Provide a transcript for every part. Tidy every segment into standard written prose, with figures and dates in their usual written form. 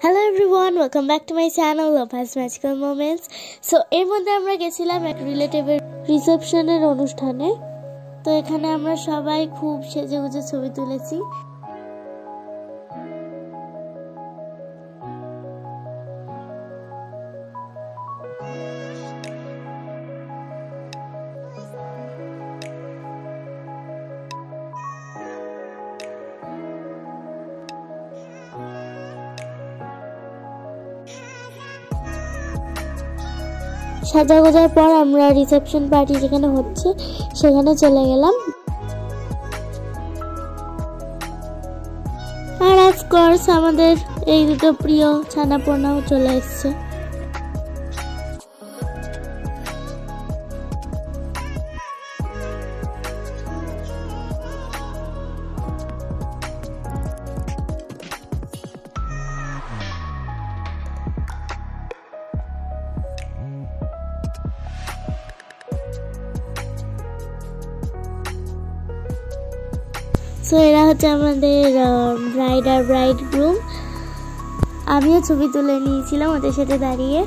Hello everyone, welcome back to my channel Lopa's Magical Moments. So এর মধ্যে আমরা গেছিলাম এক রিলেটিভের রিসেপশনের অনুষ্ঠানে। তো এখানে আমরা সবাই খুব সেজেগুজে ছবি তুলেছি। সাজা গোজার পর আমরা রিসেপশন পার্টি যেখানে হচ্ছে সেখানে চলে গেলাম। আর অফকোর্স আমাদের এই দুটো প্রিয় ছানাপোনাও চলে এসেছে। সো এরা হচ্ছে আমাদের ব্রাইড আর ব্রাইড গ্রুম। আমিও ছবি তুলে নিয়েছিলাম ওদের সাথে দাঁড়িয়ে,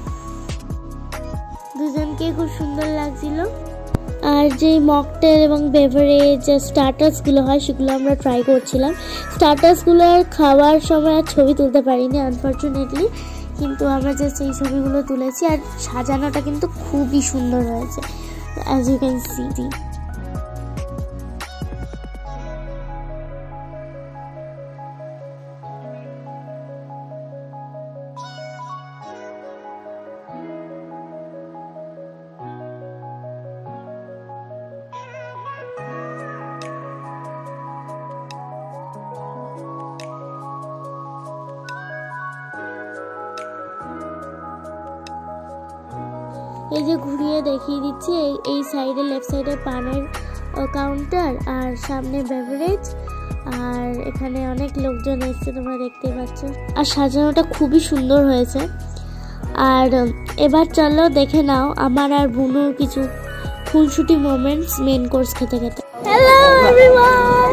দুজনকে খুব সুন্দর লাগছিল। আর যে মকটেল এবং বেভারেজ স্টার্টার্সগুলো হয় সেগুলো আমরা ট্রাই করছিলাম। স্টার্টার্সগুলো আর খাওয়ার সময় আর ছবি তুলতে পারিনি আনফর্চুনেটলি, কিন্তু আমরা জাস্ট এই ছবিগুলো তুলেছি। আর সাজানোটা কিন্তু খুবই সুন্দর হয়েছে, অ্যাজ ইউ ক্যান সি। এই যে ঘুরিয়ে দেখিয়ে দিচ্ছি, এই সাইডে লেফট সাইডে পানের কাউন্টার আর সামনে বেভারেজ, আর এখানে অনেক লোকজন এসছে তোমরা দেখতেই পাচ্ছ। আর সাজানোটা খুবই সুন্দর হয়েছে। আর এবার চলো দেখে নাও আমার আর বুনুর কিছু ফুলশুটি মোমেন্টস মেন কোর্স খেতে খেতে। Hello everyone,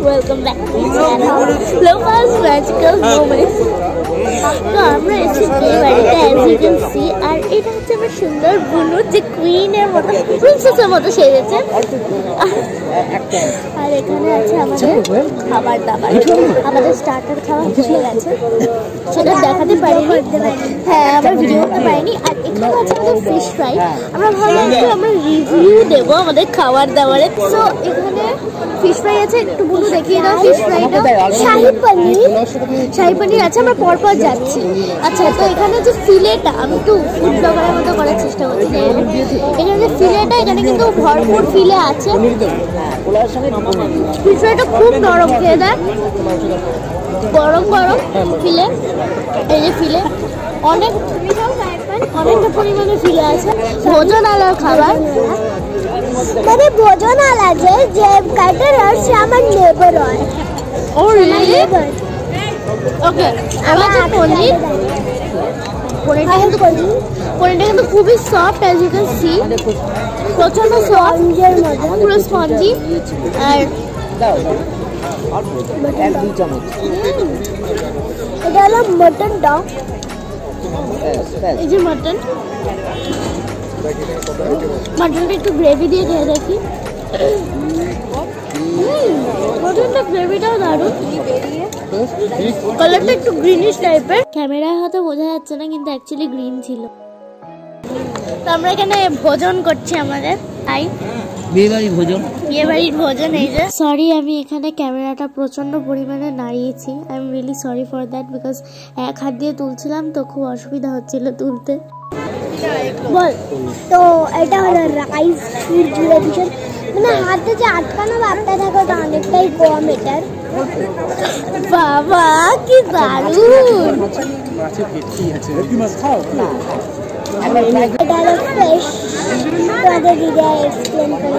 welcome back to my channel Lopa's magical moments. তো আমরা এসেছি বিয়ে বাড়িতে, অ্যাজ ইউ ক্যান সি। আর এটা হচ্ছে আমার সুন্দর বুনু, যে কুইনের মতো প্রিন্সেসের মতো সেজেছে। আর এখানে আছে আমাদের খাবার দাবার। আমাদের স্টার্টার খাওয়া হয়ে গেছে, সেটা দেখাতে পারিনি। হ্যাঁ, আমরা ভিডিও করতে পারিনি। আর এখানে আছে আমাদের ফিশ ফ্রাই। আমরা ভাবলাম যে আমরা রিভিউ দেবো আমাদের খাবার দাবারের। তো এখানে ফিশ ফ্রাই আছে, একটু বুনু দেখিয়ে দাও ফিশ ফ্রাইটা। শাহী পনির আছে, আমরা পরপর যাচ্ছি। আচ্ছা, তো এখানে যে ফিলেটা, আমি একটু ফুড ব্লগারের মতো করার চেষ্টা করছি। এখানে যে ফিলেটা, এখানে কিন্তু ভরপুর ফিলে আছে। ফিশ ফ্রাইটা খুব নরম, খেয়ে দেয়, গরম গরম ফিলে। এই যে ফিলে অনেকটা পরিমাণে ফিলে আছে। ভোজনালয় খাবার, মানে ভোজনাল আছে যে ক্যাটারার, সে আমার নেবার হয়। ও রিয়েলি? ওকে, আমার যে পনিরটা কিন্তু খুবই soft, as you can see. প্রচন্ড স্পঞ্জের মতো, পুরো স্পঞ্জি। আর এটা হলো মটন ডগ। এই যে মাটনটা একটু গ্রেভি দিয়ে খেয়ে দেখি। মটনটা গ্রেভিটাও দারুণ, কালারটা একটু গ্রিনিশ টাইপের। ক্যামেরায় হয়তো বোঝা যাচ্ছে না, কিন্তু অ্যাকচুয়ালি গ্রিন ছিল। তো আমরা এখানে ভোজন করছি আমাদের বিয়েবাড়ির ভোজন। এই যে সরি, আমি এখানে ক্যামেরাটা প্রচন্ড পরিমাণে নাড়িয়েছি। I am really sorry for that, because এক হাত দিয়ে তুলছিলাম তো খুব অসুবিধা হচ্ছিল তুলতে। বল, তো এটা হলো রাইস ফুড রিলেশন, মানে হাতে যে আটকানো ভাবটা থাকে ওটা অনেকটাই কম এটার। বাবা কি দারুণ! এটা হলো ফ্রেশ, তোমাদের দিদি এক্সপ্লেন করে।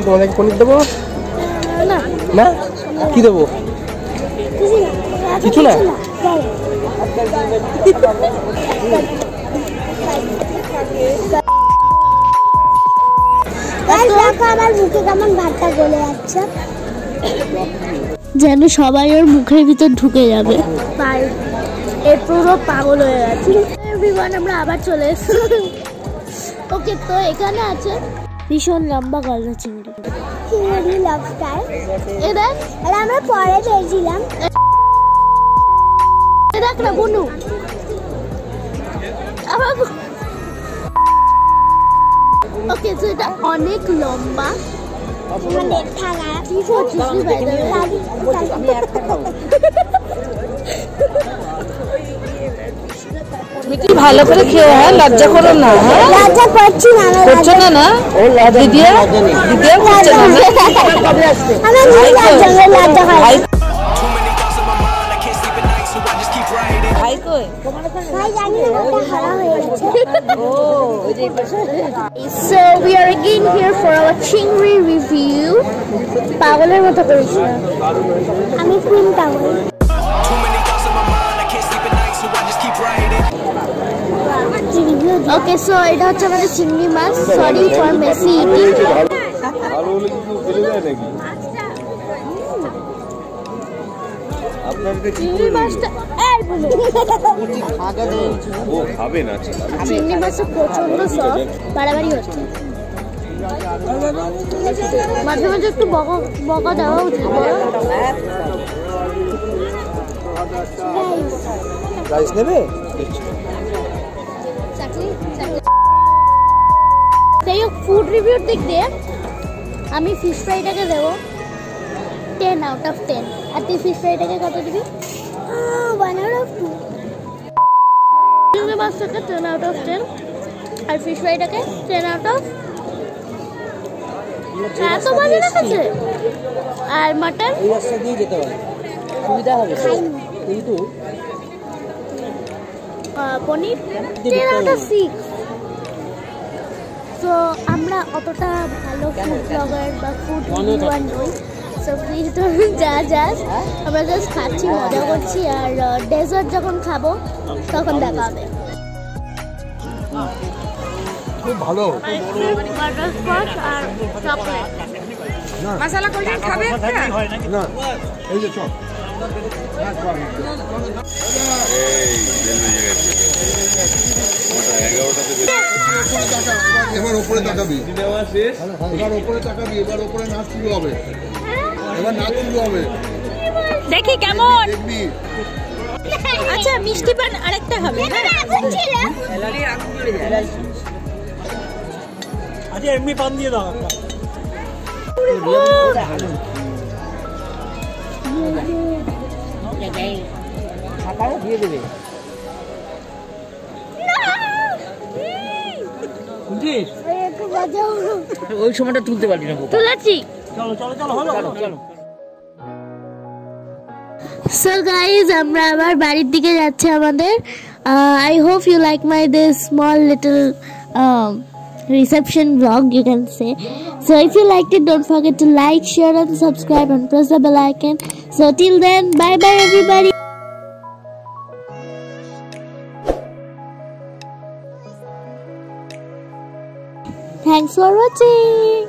তোমাদেরকে পনির দেবো না না, কি দেবো? কিছু না। দেখো আমার মুখে কেমন ভাতটা গলে যাচ্ছে। যেন সবাই ওর মুখের ভিতর ঢুকে যাবে। তাই এ পুরো পাগল হয়ে গেছে। এভরিওয়ান আমরা আবার চলে এসেছি। ওকে, তো এখানে আছে ভীষণ লম্বা গলদা চিংড়ি, চিংড়ি লবস্টার। এদের আর আমরা পরে পেয়েছিলাম। দেখ না বনু, ওকে, তো এটা অনেক লম্বা। মানে থালা কি করছিস কি ভালো করে খেয়ে, হ্যাঁ লজ্জা করো না। হ্যাঁ লজ্জা করছি না, করছো না না দিদিয়া করছে না। আমার লজ্জা হয়। ভাই কই? ভাই জানি না ওটা হারা হয়ে গেছে। So we are again here for our chingri review. পাগলের মতো করিস না, আমি কুইন পাগল। ওকে, সো এটা হচ্ছে আমাদের চিংড়ি মাছ। Sorry for messy eating. চিংড়ি মাছটা চিংড়ি মাছটা প্রচন্ড সফট, বাড়াবাড়ি হচ্ছে। মাঝে মাঝে একটু বকা দেওয়া উচিত। যাই হোক, ফুড রিভিউর দিক দিয়ে আমি ফিশ ফ্রাইটাকে দেবো 10 out of 10। আর তুই ফিশ ফ্রাইটাকে কত দিবি? 1 out of 2। চিংড়ি মাছটাকে 10 out of 10 আর ফিশ ফ্রাইটাকে 10 out of। এত ভালো লাগছে। আর মাটন পনির 10 out of 6। তো আমরা অতটা ভালো ফুড ব্লগার বা ফুড রিভিউয়ার নই, সো প্লিজ ডোন্ট জাজ আস। আমরা জাস্ট খাচ্ছি, মজা করছি। আর ডেজার্ট যখন খাবো তখন দেখা হবে। খুব ভালো। বাটারস্কচ আর চকলেট। মশলা কোল্ড ড্রিঙ্ক খাবে একটা? না, এই যে চল। এবার উপরে তাকাবি, এবার উপরে তাকাবি, এবার উপরে নাচ শুরু হবে, এবার নাচ শুরু হবে। দেখি কেমন। দেখবি আচ্ছা, মিষ্টি পান আরেকটা হবে। আচ্ছা, এমনি পান দিয়ে দাও একটা। দিয়ে দেবে। ওই সময়টা তুলতে পারবি না। তুলেছি। চলো চলো চলো, হলো চলো। সো গাইজ, আমরা আবার বাড়ির দিকে যাচ্ছি আমাদের। I hope you like my this small little reception vlog, you can say. So if you liked it, don't forget to like, share and subscribe and press the bell icon. So till then, bye bye everybody. Thanks for watching.